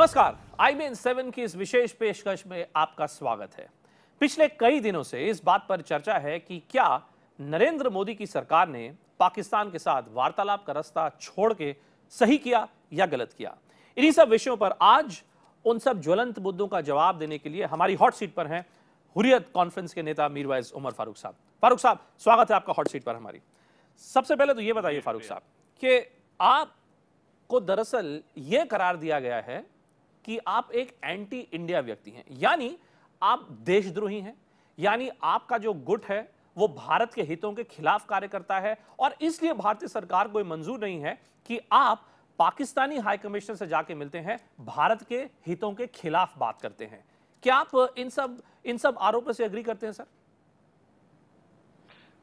नमस्कार, IBN7 की इस विशेष पेशकश में आपका स्वागत है। पिछले कई दिनों से इस बात पर चर्चा है कि क्या नरेंद्र मोदी की सरकार ने पाकिस्तान के साथ वार्तालाप का रास्ता छोड़ के सही किया या गलत किया। इन्हीं सब विषयों पर आज उन सब ज्वलंत मुद्दों का जवाब देने के लिए हमारी हॉट सीट पर हैं हुर्रियत कॉन्फ्रेंस के नेता मीरवाइज उमर फारूक साहब। फारूक साहब, स्वागत है आपका हॉट सीट पर हमारी। सबसे पहले तो ये बताइए फारूक साहब कि आपको दरअसल ये करार दिया गया है कि आप एक एंटी इंडिया व्यक्ति हैं, यानी आप देशद्रोही हैं, यानी आपका जो गुट है वो भारत के हितों के खिलाफ कार्य करता है और इसलिए भारतीय सरकार को मंजूर नहीं है कि आप पाकिस्तानी हाई कमिश्नर से जाके मिलते हैं, भारत के हितों के खिलाफ बात करते हैं। क्या आप इन सब आरोपों से एग्री करते हैं सर?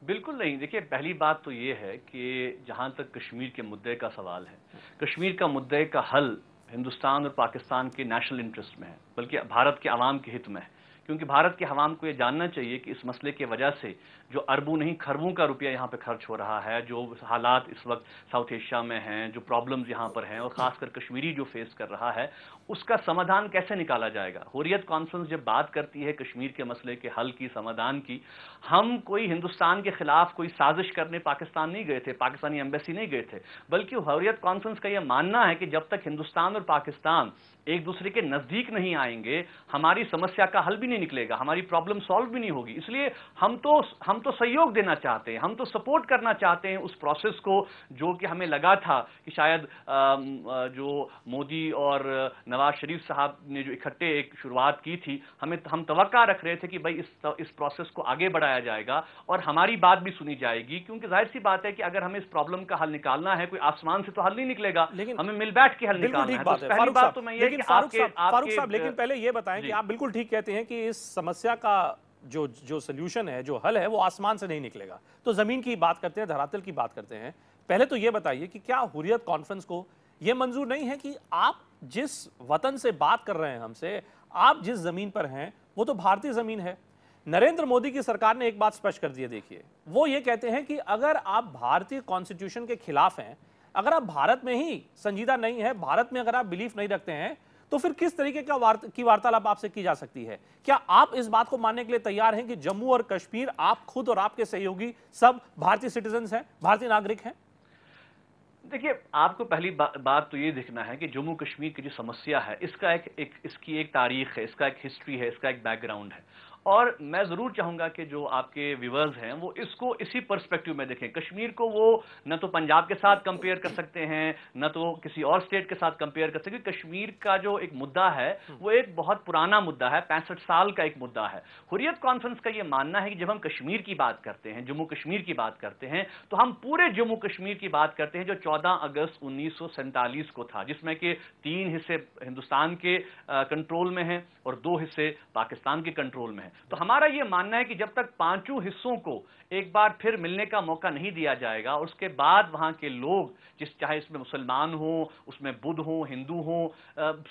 बिल्कुल नहीं। देखिए, पहली बात तो ये है कि जहां तक कश्मीर के मुद्दे का सवाल है, कश्मीर का मुद्दे का हल हिंदुस्तान और पाकिस्तान के नेशनल इंटरेस्ट में है, बल्कि भारत के आवाम के हित में है। क्योंकि भारत के आवाम को ये जानना चाहिए कि इस मसले की वजह से जो अरबों नहीं खरबों का रुपया यहाँ पे खर्च हो रहा है, जो हालात इस वक्त साउथ एशिया में हैं, जो प्रॉब्लम्स यहाँ पर हैं और ख़ासकर कश्मीरी जो फेस कर रहा है, उसका समाधान कैसे निकाला जाएगा। हुर्रियत कॉन्फ्रेंस जब बात करती है कश्मीर के मसले के हल की, समाधान की, हम कोई हिंदुस्तान के खिलाफ कोई साजिश करने पाकिस्तान नहीं गए थे, पाकिस्तानी एम्बेसी नहीं गए थे, बल्कि हुर्रियत कॉन्फ्रेंस का यह मानना है कि जब तक हिंदुस्तान और पाकिस्तान एक दूसरे के नजदीक नहीं आएंगे, हमारी समस्या का हल भी नहीं निकलेगा, हमारी प्रॉब्लम सॉल्व भी नहीं होगी। इसलिए हम तो सहयोग देना चाहते हैं, हम तो सपोर्ट करना चाहते हैं उस प्रोसेस को, जो कि हमें लगा था कि शायद जो मोदी और नवाज शरीफ साहब ने जो इकट्ठे एक शुरुआत की थी, हम तवक्का रख रहे थे कि भाई इस प्रोसेस को आगे बढ़ाया जाएगा और हमारी बात भी सुनी जाएगी। क्योंकि जाहिर सी बात है कि अगर हमें इस प्रॉब्लम का हल निकालना है, कोई आसमान से तो हल नहीं निकलेगा, हमें मिल बैठ के हल निकालना है। तो पहली बात तो मैं ये फारूक साहब, लेकिन पहले ये बताएं कि आप बिल्कुल ठीक कहते हैं कि इस समस्या का जो सल्यूशन है, जो हल है, वो आसमान से नहीं निकलेगा। तो जमीन की बात करते हैं, धरातल की बात करते हैं। पहले तो ये बताइए कि क्या हुर्रियत कॉन्फ्रेंस को यह मंजूर नहीं है कि आप जिस वतन से बात कर रहे हैं हमसे, आप जिस जमीन पर हैं वो तो भारतीय जमीन है। नरेंद्र मोदी की सरकार ने एक बात स्पष्ट कर दी है, देखिए, वो ये कहते हैं कि अगर आप भारतीय कॉन्स्टिट्यूशन के खिलाफ हैं, अगर आप भारत में ही संजीदा नहीं है, भारत में अगर आप बिलीफ नहीं रखते हैं, तो फिर किस तरीके की वार्तालाप आपसे की जा सकती है? क्या आप इस बात को मानने के लिए तैयार हैं कि जम्मू और कश्मीर, आप खुद और आपके सहयोगी सब भारतीय सिटीजन हैं, भारतीय नागरिक हैं? देखिए, आपको पहली बात तो ये देखना है कि जम्मू कश्मीर की जो समस्या है, इसका इसकी एक तारीख है, इसका एक हिस्ट्री है, इसका एक बैकग्राउंड है। और मैं जरूर चाहूंगा कि जो आपके व्यूअर्स हैं वो इसको इसी पर्सपेक्टिव में देखें। कश्मीर को वो न तो पंजाब के साथ कंपेयर कर सकते हैं, न तो किसी और स्टेट के साथ कंपेयर कर सकते हैं। कश्मीर का जो एक मुद्दा है वो एक बहुत पुराना मुद्दा है, 65 साल का एक मुद्दा है। हुर्रियत कॉन्फ्रेंस का ये मानना है कि जब हम कश्मीर की बात करते हैं, जम्मू कश्मीर की बात करते हैं, तो हम पूरे जम्मू कश्मीर की बात करते हैं जो 14 अगस्त 1947 को था, जिसमें कि 3 हिस्से हिंदुस्तान के कंट्रोल में हैं और 2 हिस्से पाकिस्तान के कंट्रोल में हैं। तो हमारा यह मानना है कि जब तक 5 हिस्सों को एक बार फिर मिलने का मौका नहीं दिया जाएगा, और उसके बाद वहां के लोग, चाहे इसमें मुसलमान हो, उसमें बुद्ध हो, हिंदू हो,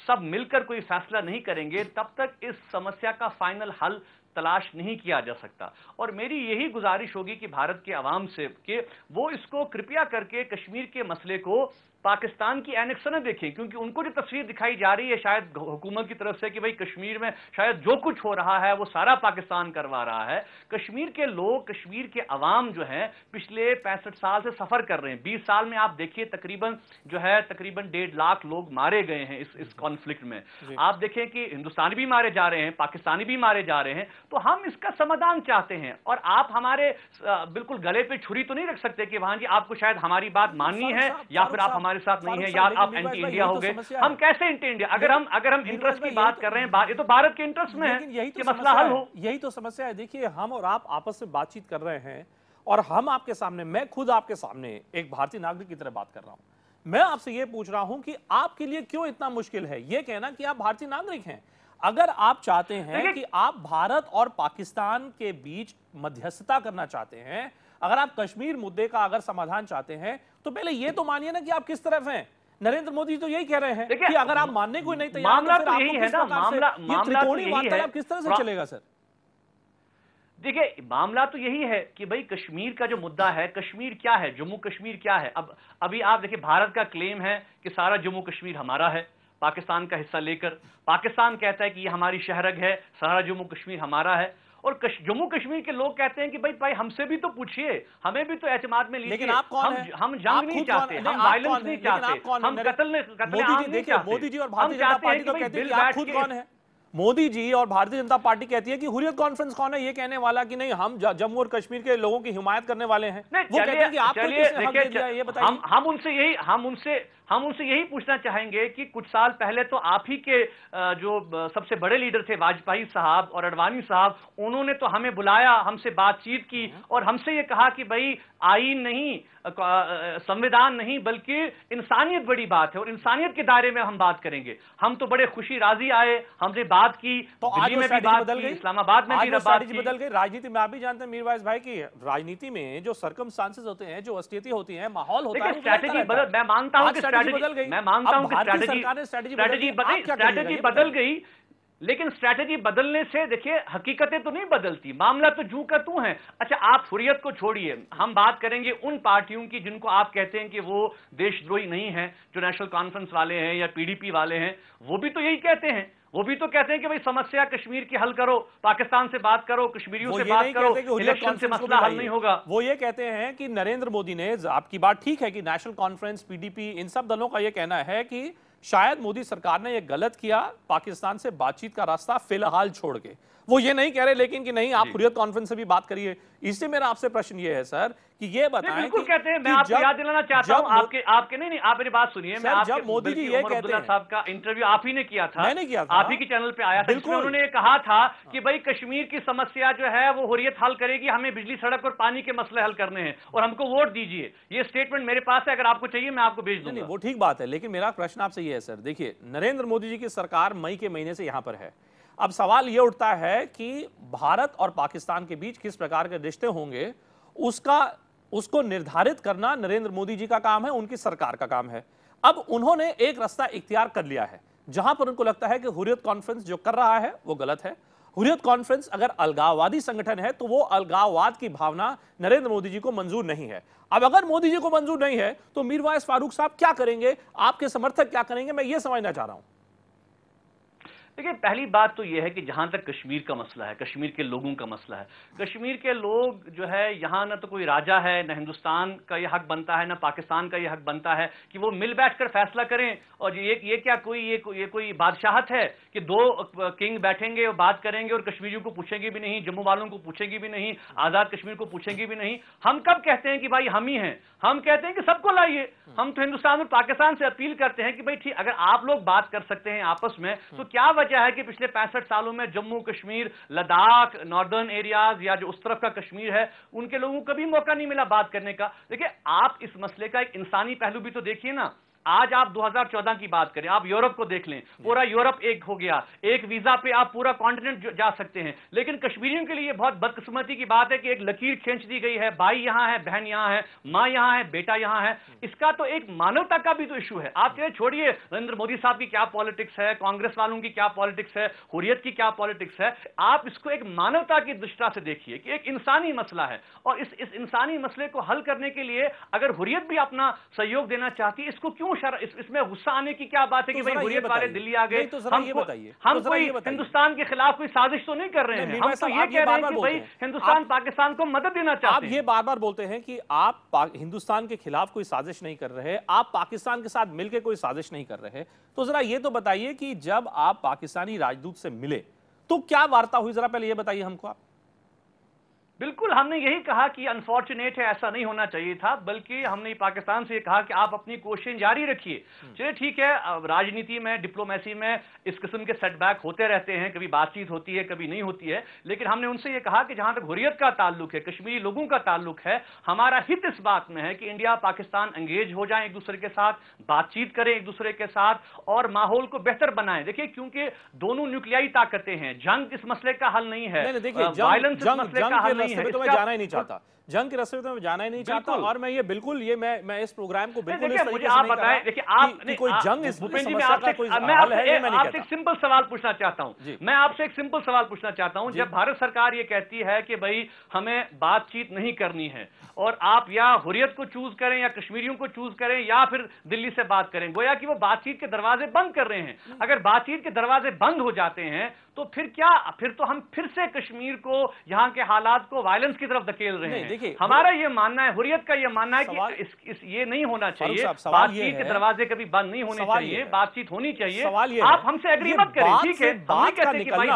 सब मिलकर कोई फैसला नहीं करेंगे, तब तक इस समस्या का फाइनल हल तलाश नहीं किया जा सकता। और मेरी यही गुजारिश होगी कि भारत के अवाम से कि वो इसको कृपया करके कश्मीर के मसले को पाकिस्तान की एनेक्शन न देखें, क्योंकि उनको जो तस्वीर दिखाई जा रही है शायद हुकूमत की तरफ से कि भाई कश्मीर में शायद जो कुछ हो रहा है वो सारा पाकिस्तान करवा रहा है। कश्मीर के लोग, कश्मीर के अवाम जो है पिछले 65 साल से सफर कर रहे हैं। 20 साल में आप देखिए तकरीबन 1.5 लाख लोग मारे गए हैं इस कॉन्फ्लिक्ट में। आप देखें कि हिंदुस्तानी भी मारे जा रहे हैं, पाकिस्तानी भी मारे जा रहे हैं। तो हम इसका समाधान चाहते हैं, और आप हमारे बिल्कुल गले पे छुरी तो नहीं रख सकते कि वहां जी आपको शायद हमारी बात माननी है या फिर आप हमारे साथ नहीं है, यार आप एंटी इंडिया हो गए। हम कैसे एंटी इंडिया? अगर हम इंटरेस्ट की बात कर रहे हैं, ये तो भारत के इंटरेस्ट में है कि मसला हल हो। यही तो समस्या है। देखिए, हम और आप आपस में बातचीत कर रहे हैं और हम आपके सामने, मैं खुद आपके सामने एक भारतीय नागरिक की तरह बात कर रहा हूं। मैं आपसे यह पूछ रहा हूं कि आपके लिए क्यों इतना मुश्किल है यह कहना कि आप भारतीय नागरिक हैं? अगर आप चाहते हैं कि आप भारत और पाकिस्तान के बीच मध्यस्थता करना चाहते हैं, अगर आप कश्मीर मुद्दे का अगर समाधान चाहते हैं, तो पहले यह तो मानिए ना कि आप किस तरफ हैं। नरेंद्र मोदी तो यही कह रहे हैं कि अगर आप मानने को नहीं तैयार, मामला तो यही है ना, मामला तो यही है, किस तरह से चलेगा सर? देखिए, मामला तो यही है कि भाई कश्मीर का जो मुद्दा है, कश्मीर क्या है, जम्मू कश्मीर क्या है। अब अभी आप देखिए, भारत का क्लेम है कि सारा जम्मू कश्मीर हमारा है, पाकिस्तान का हिस्सा लेकर। पाकिस्तान कहता है कि ये हमारी शहरग है, सारा जम्मू कश्मीर हमारा है, और जम्मू कश्मीर के लोग कहते हैं कि भाई हमसे भी तो पूछिए, हमें भी तो एतमाद में लीजिए। लेकिन आप कौन हैं? हम जंग नहीं चाहते, हम वायलेंस नहीं चाहते, हम कत्ल देखिए, मोदी जी और भारतीय जनता पार्टी तो कहते हैं कि आप खुद कौन है। मोदी जी और भारतीय जनता पार्टी कहती है कि हुर्रियत कॉन्फ्रेंस कौन है ये कहने वाला, कि नहीं हम जम्मू और कश्मीर के लोगों की हिमायत करने वाले हैं। वो कहते हैं कि आपको किसने हक दे दिया, ये बताइए। हम उनसे यही पूछना चाहेंगे कि कुछ साल पहले तो आप ही के जो सबसे बड़े लीडर थे वाजपेयी साहब और अडवाणी साहब, उन्होंने तो हमें बुलाया, हमसे बातचीत की और हमसे ये कहा कि भाई आईन नहीं, संविधान नहीं, बल्कि इंसानियत बड़ी बात है और इंसानियत के दायरे में हम बात करेंगे। हम तो बड़े खुशी राजी आए, हमने बात की, तो दिल्ली में भी बात की, इस्लामाबाद में भी बात की। बदल गई राजनीति में। आप भी जानते हैं मीरवाइज भाई की राजनीति में जो सर्कमस्टांसेस होते हैं, जो स्थिति होती है, माहौल होता है, स्ट्रैटेजी बदल, मैं मानता हूं कि स्ट्रैटेजी बदल गई, मैं मानता हूं कि स्ट्रैटेजी बदल गई, लेकिन स्ट्रैटेजी बदलने से देखिए हकीकतें तो नहीं बदलती, मामला तो जू का तू है। अच्छा, आप हुर्रियत को छोड़िए, हम बात करेंगे उन पार्टियों की जिनको आप कहते हैं कि वो देशद्रोही नहीं है, जो नेशनल कॉन्फ्रेंस वाले हैं या पीडीपी वाले हैं, वो भी तो यही कहते हैं। वो भी तो कहते हैं कि भाई समस्या कश्मीर की हल करो, पाकिस्तान से बात करो, कश्मीरियों से बात करो, इलेक्शन से मसला हल नहीं होगा। वो ये कहते हैं कि नरेंद्र मोदी ने, आपकी बात ठीक है कि नेशनल कॉन्फ्रेंस, पीडीपी, इन सब दलों का ये कहना है कि शायद मोदी सरकार ने ये गलत किया पाकिस्तान से बातचीत का रास्ता फिलहाल छोड़ के। वो ये नहीं कह रहे लेकिन कि नहीं आप हुर्रियत कॉन्फ्रेंस से भी बात करिए। इसलिए मेरा आपसे प्रश्न ये है सर कि ये बताएं, बिल्कुल कहते हैं, मैं आपको याद दिलाना चाहता हूं, आपके नहीं, आप मेरी बात सुनिए, मैं आपके मोदी जी ये कहते हैं, साहब का इंटरव्यू आप ही ने किया था, मैंने किया था, आप ही के चैनल पे आया था, जिसमें उन्होंने कहा था कि भाई कश्मीर की समस्या जो है वो हुर्रियत हल करेगी, हमें बिजली, सड़क और पानी के मसले हल करने हैं और हमको वोट दीजिए। ये स्टेटमेंट मेरे पास है, अगर आपको चाहिए मैं आपको भेज दूंगा। वो ठीक बात है, लेकिन मेरा प्रश्न आपसे ये है सर, देखिए नरेंद्र मोदी जी की सरकार मई के महीने से यहां पर है। अब सवाल यह उठता है कि भारत और पाकिस्तान के बीच किस प्रकार के रिश्ते होंगे, उसको निर्धारित करना नरेंद्र मोदी जी का काम है, उनकी सरकार का काम है। अब उन्होंने एक रास्ता इख्तियार कर लिया है जहां पर उनको लगता है कि हुर्रियत कॉन्फ्रेंस जो कर रहा है वो गलत है। हुर्रियत कॉन्फ्रेंस अगर अलगाववादी संगठन है तो वो अलगाववाद की भावना नरेंद्र मोदी जी को मंजूर नहीं है। अब अगर मोदी जी को मंजूर नहीं है तो मीरवाइज फारूक साहब क्या करेंगे, आपके समर्थक क्या करेंगे, मैं ये समझना चाह रहा हूं। देखिए, पहली बात तो यह है कि जहां तक कश्मीर का मसला है, कश्मीर के लोगों का मसला है, कश्मीर के लोग जो है यहां ना तो कोई राजा है, ना हिंदुस्तान का यह हक बनता है, ना पाकिस्तान का यह हक बनता है कि वो मिल बैठकर फैसला करें। और ये क्या कोई बादशाहत है कि दो किंग बैठेंगे और बात करेंगे और कश्मीरियों को पूछेंगे भी नहीं, जम्मू वालों को पूछेंगे भी नहीं, आजाद कश्मीर को पूछेंगे भी नहीं। हम कब कहते हैं कि भाई हम ही हैं? हम कहते हैं कि सबको लाइए। हम तो हिंदुस्तान और पाकिस्तान से अपील करते हैं कि भाई ठीक, अगर आप लोग बात कर सकते हैं आपस में, तो क्या वजह है कि पिछले 65 सालों में जम्मू कश्मीर, लद्दाख, नॉर्दर्न एरियाज या जो उस तरफ का कश्मीर है, उनके लोगों को कभी मौका नहीं मिला बात करने का? देखिए, आप इस मसले का एक इंसानी पहलू भी तो देखिए ना। आज आप 2014 की बात करें, आप यूरोप को देख लें, पूरा यूरोप एक हो गया, एक वीजा पे आप पूरा कॉन्टिनेंट जा सकते हैं। लेकिन कश्मीरियों के लिए बहुत बदकिस्मती की बात है कि एक लकीर खींच दी गई है, भाई यहां है, बहन यहां है, मां यहां है, बेटा यहां है। इसका तो एक मानवता का भी तो इशू है। आप चलिए छोड़िए नरेंद्र मोदी साहब की क्या पॉलिटिक्स है, कांग्रेस वालों की क्या पॉलिटिक्स है, हुर्रियत की क्या पॉलिटिक्स है, आप इसको एक मानवता की दृष्टि से देखिए कि एक इंसानी मसला है। और इस इंसानी मसले को हल करने के लिए अगर हुर्रियत भी अपना सहयोग देना चाहती है, इसको क्यों इसमें गुस्सा आने की क्या बात है कि भाई हुर्रियत वाले दिल्ली आ गए? हम कोई हिंदुस्तान के खिलाफ कोई साजिश तो नहीं कर रहे हैं, हम तो ये कह रहे हैं कि भाई हिंदुस्तान पाकिस्तान को मदद देना चाहते हैं। आप ये बार बार बोलते हैं कि आप हिंदुस्तान के खिलाफ कोई साजिश नहीं कर रहे, आप पाकिस्तान के साथ मिलकर कोई साजिश नहीं कर रहे। तो जरा ये तो बताइए कि जब आप पाकिस्तानी राजदूत से मिले तो क्या वार्ता हुई, जरा पहले ये बताइए हमको आप। बिल्कुल, हमने यही कहा कि अनफॉर्चुनेट है, ऐसा नहीं होना चाहिए था, बल्कि हमने पाकिस्तान से कहा कि आप अपनी कोशिशें जारी रखिए। चलिए ठीक है, राजनीति में, डिप्लोमेसी में इस किस्म के सेटबैक होते रहते हैं, कभी बातचीत होती है, कभी नहीं होती है, लेकिन हमने उनसे ये कहा कि जहां तक हुर्रियत का ताल्लुक है, कश्मीरी लोगों का ताल्लुक है, हमारा हित इस बात में है कि इंडिया पाकिस्तान एंगेज हो जाए, एक दूसरे के साथ बातचीत करें, एक दूसरे के साथ, और माहौल को बेहतर बनाएं। देखिए, क्योंकि दोनों न्यूक्लियाई ताकतें हैं, जंग इस मसले का हल नहीं है, वायलेंस इस मसले का हल नहीं है। तो मैं जाना ही नहीं चाहता। जंग के रास्ते में मैं जाना ही नहीं चाहता, और मैं ये बिल्कुल मैं इस प्रोग्राम को बिल्कुल इस तरीके से आप नहीं कर रहा देखिए आप कि कोई जंग इस भूपेंद्र जी, समस्या का कोई हल है, ये मैं नहीं आपसे एक कहता। सिंपल सवाल पूछना चाहता हूं। मैं आपसे एक सिंपल सवाल पूछना चाहता हूं। जब भारत सरकार ये कहती है कि भाई हमें बातचीत नहीं करनी है, और आप या हुर्रियत को चूज करें या कश्मीरियों को चूज करें या फिर दिल्ली से बात करें, गोया कि वो बातचीत के दरवाजे बंद कर रहे हैं। अगर बातचीत के दरवाजे बंद हो जाते हैं तो फिर तो हम फिर से कश्मीर को, यहां के हालात को वायलेंस की तरफ धकेल रहे हैं। देखिए, हमारा ये मानना है, हुर्रियत का ये मानना है कि ये नहीं होना चाहिए, बातचीत के दरवाजे कभी बंद नहीं होने चाहिए, बातचीत होनी चाहिए। आप हमसे एग्री मत करें, ठीक है, हम नहीं कहते कि भाई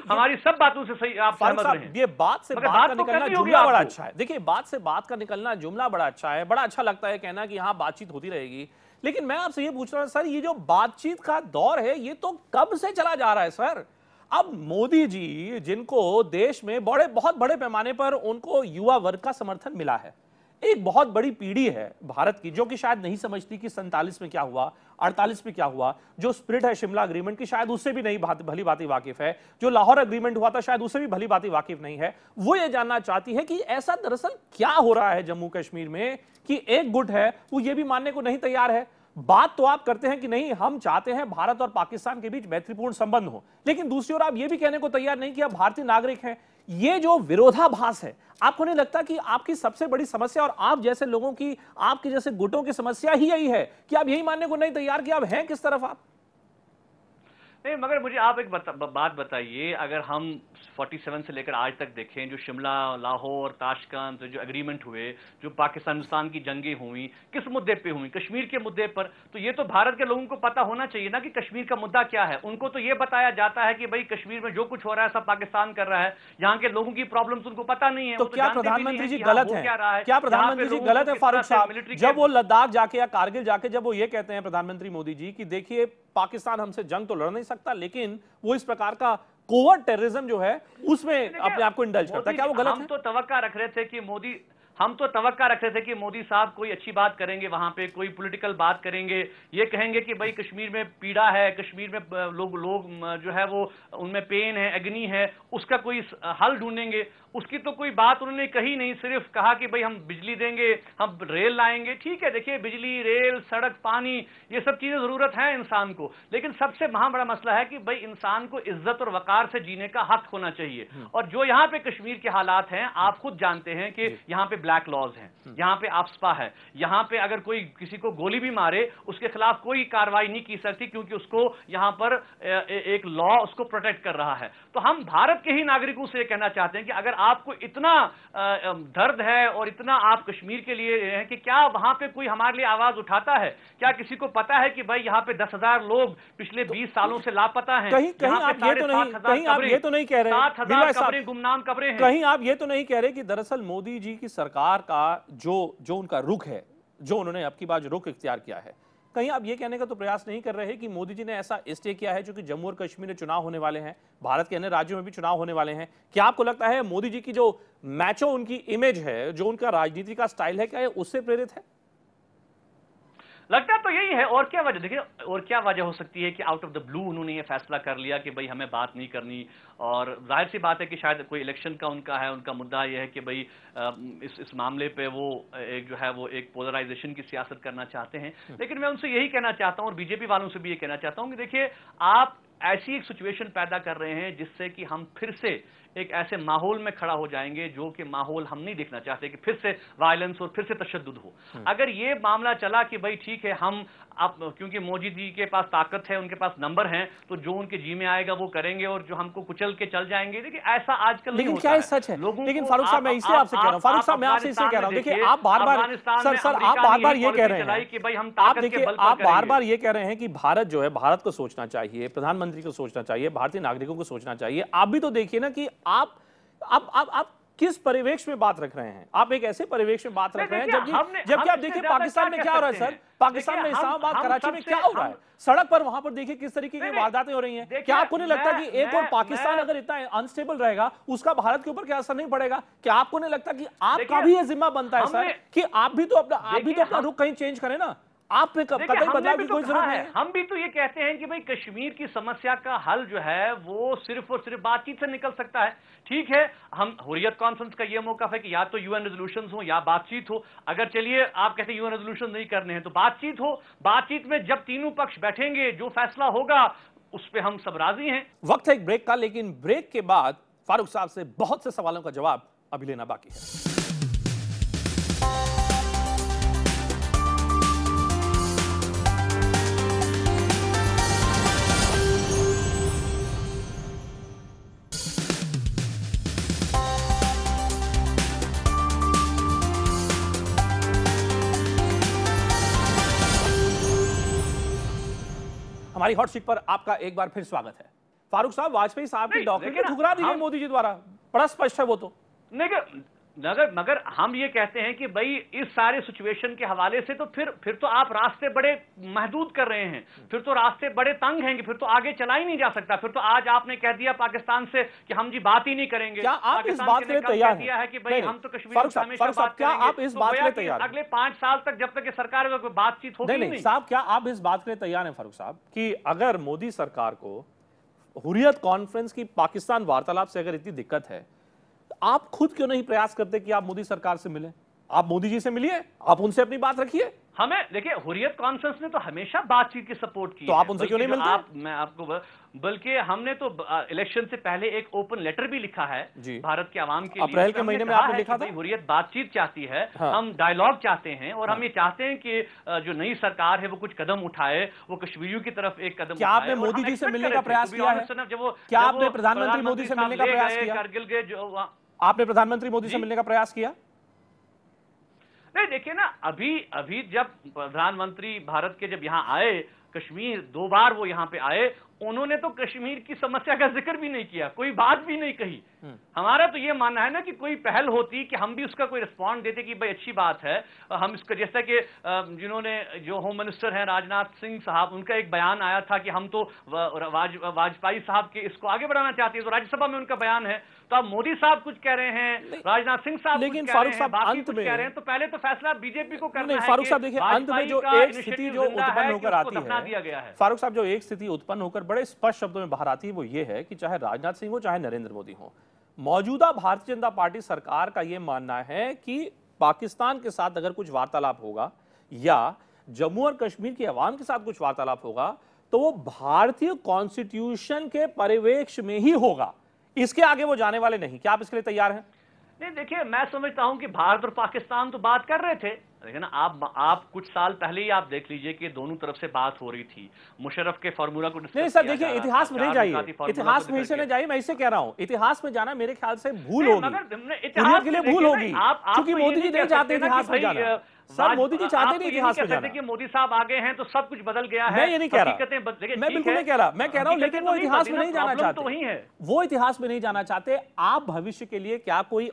हमारी सब बातों से सही आप सहमत रहे हैं। ये बात से बात का निकलना जुमला बड़ा अच्छा है। देखिए, बात से बात का निकलना जुमला बड़ा अच्छा है, बड़ा अच्छा लगता है कहना कि हाँ बातचीत होती रहेगी, लेकिन मैं आपसे ये पूछ रहा हूं सर, ये जो बातचीत का दौर है ये तो कब से चला जा रहा है सर? अब मोदी जी, जिनको देश में बहुत बड़े पैमाने पर उनको युवा वर्ग का समर्थन मिला है, एक बहुत बड़ी पीढ़ी है भारत की जो कि शायद नहीं समझती कि 47 में क्या हुआ, 48 में क्या हुआ, जो स्पिरिट है शिमला अग्रीमेंट की शायद उससे भी नहीं भली भांति वाकिफ है, जो लाहौर अग्रीमेंट हुआ था शायद उससे भी भली भांति वाकिफ नहीं है। वो ये जानना चाहती है कि ऐसा दरअसल क्या हो रहा है जम्मू कश्मीर में कि एक गुट है वो ये भी मानने को नहीं तैयार है। बात तो आप करते हैं कि नहीं हम चाहते हैं भारत और पाकिस्तान के बीच मैत्रीपूर्ण संबंध हो, लेकिन दूसरी ओर आप ये भी कहने को तैयार नहीं कि आप भारतीय नागरिक हैं। ये जो विरोधाभास है, आपको नहीं लगता कि आपकी सबसे बड़ी समस्या और आप जैसे लोगों की, आपके जैसे गुटों की समस्या ही यही है कि आप यही मानने को नहीं तैयार कि आप हैं किस तरफ? आप नहीं, मगर मुझे आप एक बात बताइए, अगर हम 47 से लेकर आज तक देखें, जो शिमला, लाहौर, ताशकंद जो एग्रीमेंट हुए, जो पाकिस्तान की जंगें हुई, किस मुद्दे पे हुई? कश्मीर के मुद्दे पर। तो ये तो भारत के लोगों को पता होना चाहिए ना कि कश्मीर का मुद्दा क्या है। उनको तो ये बताया जाता है कि भाई कश्मीर में जो कुछ हो रहा है सब पाकिस्तान कर रहा है, यहाँ के लोगों की प्रॉब्लम्स उनको पता नहीं है। तो क्या प्रधानमंत्री जी गलत है? क्या प्रधानमंत्री जी गलत है फारूक साहब, जब वो लद्दाख जाके या कारगिल जाके जब वो ये कहते हैं प्रधानमंत्री मोदी जी कि देखिए पाकिस्तान हमसे जंग तो लड़ नहीं सकता, लेकिन वो इस प्रकार का कोवर्ट टेररिज्म जो है उसमें अपने आप को इंडल्ज करता है, क्या वो गलत है? हम तो तवक्का रख रहे थे कि मोदी साहब कोई अच्छी बात करेंगे, वहां पे कोई पॉलिटिकल बात करेंगे, ये कहेंगे कि भाई कश्मीर में पीड़ा है, कश्मीर में लोग जो है वो उनमें पेन है, एग्नी है, उसका कोई हल ढूंढेंगे। उसकी तो कोई बात उन्होंने कही नहीं, सिर्फ कहा कि भाई हम बिजली देंगे, हम रेल लाएंगे। ठीक है, देखिए बिजली, रेल, सड़क, पानी, ये सब चीजें जरूरत है इंसान को, लेकिन सबसे बड़ा मसला है कि भाई इंसान को इज्जत और वकार से जीने का हक होना चाहिए। और जो यहाँ पे कश्मीर के हालात हैं, आप खुद जानते हैं कि यहाँ पे ब्लैक लॉज हैं, यहाँ पे आफ्स्पा है, यहाँ पे अगर कोई किसी को गोली भी मारे उसके खिलाफ कोई कार्रवाई नहीं की सकती, क्योंकि उसको यहाँ पर एक लॉ उसको प्रोटेक्ट कर रहा है। तो हम भारत के ही नागरिकों से कहना चाहते हैं कि अगर आपको इतना दर्द है और इतना आप कश्मीर के लिए हैं, कि क्या वहां पे कोई हमारे लिए आवाज उठाता है? क्या किसी को पता है कि भाई यहाँ पे 10,000 लोग पिछले 20 सालों से लापता हैं? कहीं आप ये तो नहीं कह रहे, 7,000 कब्रें, गुमनाम कब्रें हैं। कहीं आप ये तो नहीं कह रहे कि दरअसल मोदी जी की सरकार का जो उनका रुख है, जो उन्होंने अब की बार जो रुख इख्तियार किया है, कहीं आप ये कहने का तो प्रयास नहीं कर रहे कि मोदी जी ने ऐसा इसलिए किया है क्योंकि जम्मू और कश्मीर में चुनाव होने वाले हैं, भारत के अन्य राज्यों में भी चुनाव होने वाले हैं? क्या आपको लगता है मोदी जी की जो मैचो उनकी इमेज है, जो उनका राजनीति का स्टाइल है, क्या उससे प्रेरित है? लगता तो यही है। और क्या वजह, देखिए और क्या वजह हो सकती है कि आउट ऑफ द ब्लू उन्होंने ये फैसला कर लिया कि भाई हमें बात नहीं करनी। और जाहिर सी बात है कि शायद कोई इलेक्शन का उनका मुद्दा यह है कि भाई इस मामले पे वो एक पोलराइजेशन की सियासत करना चाहते हैं। लेकिन मैं उनसे यही कहना चाहता हूं और बीजेपी वालों से भी ये कहना चाहता हूं कि देखिए आप ऐसी एक सिचुएशन पैदा कर रहे हैं जिससे कि हम फिर से एक ऐसे माहौल में खड़ा हो जाएंगे जो कि माहौल हम नहीं देखना चाहते, कि फिर से वायलेंस और फिर से तशद्दुद हो। अगर ये मामला चला कि भाई ठीक है, हम अब क्योंकि मोदी जी के पास ताकत है, उनके पास नंबर हैं, तो जो उनके जी में आएगा वो करेंगे और जो हमको कुचल के चल जाएंगे। देखिए ऐसा आजकल नहीं होता है। सच है। लेकिन फारूक साहब मैं इसलिए आपसे कह रहा हूं, फारूक साहब मैं आपसे इसलिए कह रहा हूं, देखिए आप बार-बार आप बार-बार ये कह रहे हैं कि भाई हम ताकत के बल पर, आप बार-बार ये कह रहे हैं कि भारत जो है, भारत को सोचना चाहिए, प्रधानमंत्री को सोचना चाहिए, भारतीय नागरिकों को सोचना चाहिए। आप भी तो देखिए ना कि आप किस परिवेश में बात रख रहे हैं। आप एक ऐसे परिवेश में बात रख रहे हैं जबकि आप देखिए पाकिस्तान में क्या हो रहा है सर, पाकिस्तान में, इस्लामाबाद, कराची में क्या हो रहा है, सड़क पर वहां पर देखिए किस तरीके की वारदातें हो रही हैं। क्या आपको नहीं लगता कि एक और पाकिस्तान अगर इतना अनस्टेबल रहेगा उसका भारत के ऊपर क्या असर नहीं पड़ेगा? क्या आपको नहीं लगता कि आपका भी ये जिम्मा बनता है सर कि आप भी तो अपना रुख कहीं चेंज करें ना? आप पे कतई बदलाव की कोई जरूरत नहीं है। हम भी तो ये कहते हैं कि भाई कश्मीर की समस्या का हल जो है वो सिर्फ और सिर्फ बातचीत से निकल सकता है। ठीक है, हम हुर्रियत कॉन्फ्रेंस का ये मौका है कि या तो यूएन रेजोल्यूशंस हो या बातचीत हो। अगर चलिए आप कहते हैं यूएन रेजोल्यूशन नहीं करने हैं तो बातचीत हो, बातचीत में जब तीनों पक्ष बैठेंगे जो फैसला होगा उस पर हम सब राजी हैं। वक्त है एक ब्रेक का, लेकिन ब्रेक के बाद फारूक साहब से बहुत से सवालों का जवाब अभी लेना बाकी है। हमारी हॉट सीट पर आपका एक बार फिर स्वागत है। फारूक साहब, वाजपेयी साहब की डॉक्यूमेंट ठुकरा दी गई मोदी जी द्वारा, बड़ा स्पष्ट है वो तो। मगर हम ये कहते हैं कि भाई इस सारे सिचुएशन के हवाले से तो फिर तो आप रास्ते बड़े महदूद कर रहे हैं, फिर तो रास्ते बड़े तंग हैं, फिर तो आगे चला ही नहीं जा सकता। फिर तो आज आपने कह दिया पाकिस्तान से कि हम जी बात ही नहीं करेंगे। क्या आप इस बात के लिए तैयार हैं? है कि भाई हम तो कश्मीर में हमेशा बात क्या आप इस बात के लिए तैयार हैं? अगले 5 साल तक जब तक ये सरकार में कोई बातचीत होगी नहीं। साहब, क्या आप इस बात के लिए तैयार हैं फारूक साहब कि अगर मोदी सरकार को हुर्रियत कॉन्फ्रेंस की पाकिस्तान वार्तालाप से अगर इतनी दिक्कत है, आप खुद क्यों नहीं प्रयास करते कि आप मोदी सरकार से मिलें? आप मोदी जी से मिलिए, आप उनसे अपनी बात रखिए। हमें देखिए, हुर्रियत कॉन्फ्रेंस ने तो हमेशा बातचीत की सपोर्ट की, तो आप उनसे क्यों नहीं मिलते? मैं आपको बल्कि हमने तो इलेक्शन से पहले एक ओपन लेटर भी लिखा है भारत के आवाम के लिए। अप्रैल के महीने में आपने लिखा था हुर्रियत बातचीत चाहती है, हम डायलॉग चाहते हैं और हम ये चाहते हैं कि जो नई सरकार है वो कुछ कदम उठाए, वो कश्मीरियों की तरफ एक कदम। क्या आपने मोदी जी से मिलने का प्रयास किया है? क्या आपने प्रधानमंत्री मोदी से मिलने का प्रयास किया? कारगिल के जो आपने प्रधानमंत्री मोदी से मिलने का प्रयास किया? नहीं, देखिए ना, अभी जब प्रधानमंत्री भारत के जब यहां आए कश्मीर, 2 बार वो यहां पे आए, उन्होंने तो कश्मीर की समस्या का जिक्र भी नहीं किया, कोई बात भी नहीं कही। हमारा तो ये मानना है ना कि कोई पहल होती कि हम भी उसका कोई रिस्पॉन्ड देते कि भाई अच्छी बात है। हम इसका, जैसा कि जिन्होंने जो होम मिनिस्टर हैं राजनाथ सिंह साहब, उनका एक बयान आया था कि हम तो वाजपेयी साहब के इसको आगे बढ़ाना चाहते हैं, तो राज्यसभा में उनका बयान है। तो अब मोदी साहब कुछ कह रहे हैं, राजनाथ सिंह साहब लेकिन फारूक साहब अंत में कह रहे हैं, तो पहले तो फैसला बीजेपी को करना है। फारूक साहब देखिए, अंत में जो एक स्थिति जो उत्पन्न होकर आती है, फारूक साहब जो एक स्थिति उत्पन्न होकर बड़े स्पष्ट शब्दों में बाहर आती है वो ये है कि चाहे राजनाथ सिंह हो चाहे नरेंद्र मोदी हो, मौजूदा भारतीय जनता पार्टी सरकार का यह मानना है कि पाकिस्तान के साथ अगर कुछ वार्तालाप होगा या जम्मू और कश्मीर की आवाम के साथ कुछ वार्तालाप होगा तो वो भारतीय कॉन्स्टिट्यूशन के परिवेश में ही होगा, इसके आगे वो जाने वाले नहीं। क्या आप इसके लिए तैयार हैं? नहीं, देखिए, मैं समझता हूं कि भारत और पाकिस्तान तो बात कर रहे थे, लेकिन आप कुछ साल पहले ही आप देख लीजिए कि दोनों तरफ से बात हो रही थी। मुशर्रफ के फार्मूला को नहीं सर, देखिए इतिहास में नहीं जाइए, इतिहास में नहीं जाइए, मैं इससे कह रहा हूं इतिहास में जाना मेरे ख्याल से भूल होगी, इतिहास के लिए भूल होगी, क्योंकि मोदी जी नहीं चाहते इतिहास में जाना। सर, मोदी जी चाहते नहीं इतिहास में जाना कि मोदी साहब आगे हैं तो सब कुछ बदल गया है। मैं ये नहीं कह रहा, मैं बिल्कुल नहीं कह रहा, मैं कह रहा हूं लेकिन वो इतिहास में नहीं जाना चाहते, वही है, वो इतिहास में नहीं जाना चाहते। आप भविष्य के लिए क्या कोई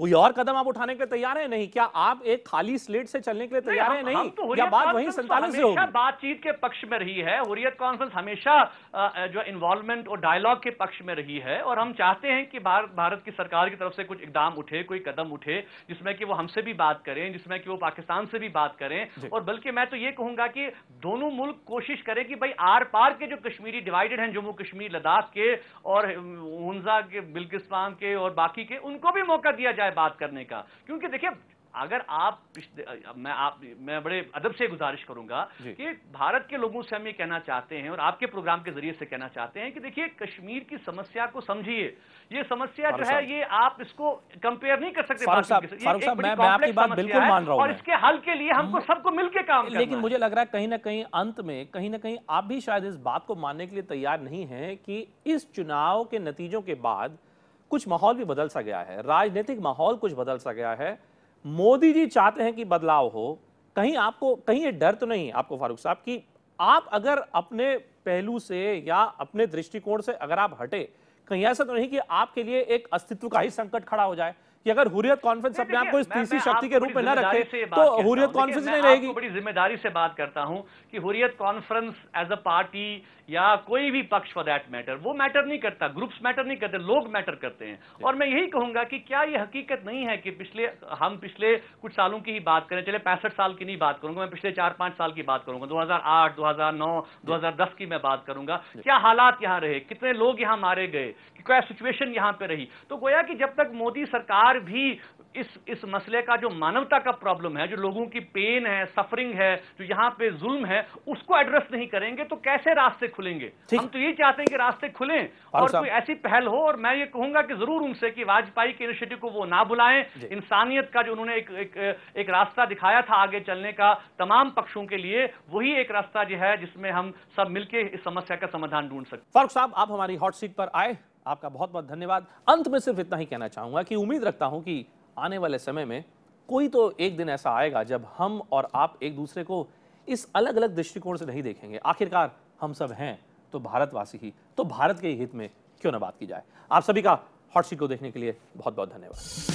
और कदम आप उठाने के लिए तैयार है? नहीं, क्या आप एक खाली स्लेट से चलने के लिए तैयार है? नहीं, तो या बात वही 47 से होगी? बातचीत के पक्ष में रही है हुर्रियत कॉन्फ्रेंस, हमेशा जो इन्वॉल्वमेंट और डायलॉग के पक्ष में रही है, और हम चाहते हैं कि भारत की सरकार की तरफ से कुछ इकदाम उठे, कोई कदम उठे जिसमें कि वो हमसे भी बात करें, जिसमें कि वो पाकिस्तान से भी बात करें। और बल्कि मैं तो ये कहूंगा कि दोनों मुल्क कोशिश करें कि भाई आर पार के जो कश्मीरी डिवाइडेड हैं, जम्मू कश्मीर लद्दाख के और हुंजा के, बिल्किस्तान के और बाकी के, उनको भी मौका दिया जाए बात करने का। क्योंकि देखिए, अगर मैं बड़े अदब से गुजारिश करूंगा कि भारत के लोगों से हम ये कहना चाहते हैं और आपके प्रोग्राम के जरिए से कहना चाहते हैं कि देखिए, कश्मीर की समस्या को समझिए। ये समस्या जो है, ये आप इसको कंपेयर नहीं कर सकते। फारूक साहब, मैं आपकी बात बिल्कुल मान रहा हूं, और इसके हल के लिए हमको सबको मिलकर काम करना है। लेकिन मुझे लग रहा है कहीं ना कहीं अंत में कहीं ना कहीं आप भी शायद इस बात को मानने के लिए तैयार नहीं है कि इस चुनाव के नतीजों के बाद कुछ माहौल भी बदल सा गया है, राजनीतिक माहौल कुछ बदल सा गया है। मोदी जी चाहते हैं कि बदलाव हो। कहीं ये डर तो नहीं आपको फारूक साहब कि आप अगर अपने पहलू से या अपने दृष्टिकोण से अगर आप हटे, कहीं ऐसा तो नहीं कि आपके लिए एक अस्तित्व का ही संकट खड़ा हो जाए कि अगर हुर्रियत कॉन्फ्रेंस अपने आप को इस तीसरी शक्ति के रूप में न रखे तो हुर्रियत कॉन्फ्रेंस नहीं रहेगी? बड़ी जिम्मेदारी से बात करता हूं कि Hurriyat conference as a party या कोई भी पक्ष फॉर दैट मैटर, वो मैटर नहीं करता, ग्रुप्स मैटर नहीं करते, लोग मैटर करते हैं। और मैं यही कहूंगा कि क्या ये हकीकत नहीं है कि हम पिछले कुछ सालों की ही बात करें, चले 65 साल की नहीं बात करूंगा, मैं पिछले 4-5 साल की बात करूंगा, 2008, 2009, 2010 की मैं बात करूंगा, क्या हालात यहां रहे, कितने लोग यहां मारे गए, क्या सिचुएशन यहां पे रही। तो गोया कि जब तक मोदी सरकार भी इस मसले का जो मानवता का प्रॉब्लम है, जो लोगों की पेन है, सफरिंग है, जो यहां पे जुल्म है, उसको एड्रेस नहीं करेंगे तो कैसे रास्ते खुलेंगे। हम तो ये चाहते हैं कि रास्ते खुलें और कोई ऐसी पहल हो। और मैं ये कहूंगा कि जरूर उनसे कि वाजपेयी के इनिशिएटिव को वो ना बुलाएं, इंसानियत का जो उन्होंने एक रास्ता दिखाया था आगे चलने का तमाम पक्षों के लिए, वही एक रास्ता जो है जिसमें हम सब मिलकर इस समस्या का समाधान ढूंढ सकते। फारूक साहब, आप हमारी हॉट सीट पर आए, आपका बहुत बहुत धन्यवाद। अंत में सिर्फ इतना ही कहना चाहूंगा कि उम्मीद रखता हूं कि आने वाले समय में कोई तो एक दिन ऐसा आएगा जब हम और आप एक दूसरे को इस अलग अलग दृष्टिकोण से नहीं देखेंगे। आखिरकार हम सब हैं तो भारतवासी ही, तो भारत के हित में क्यों न बात की जाए। आप सभी का हॉट सीट को देखने के लिए बहुत बहुत धन्यवाद।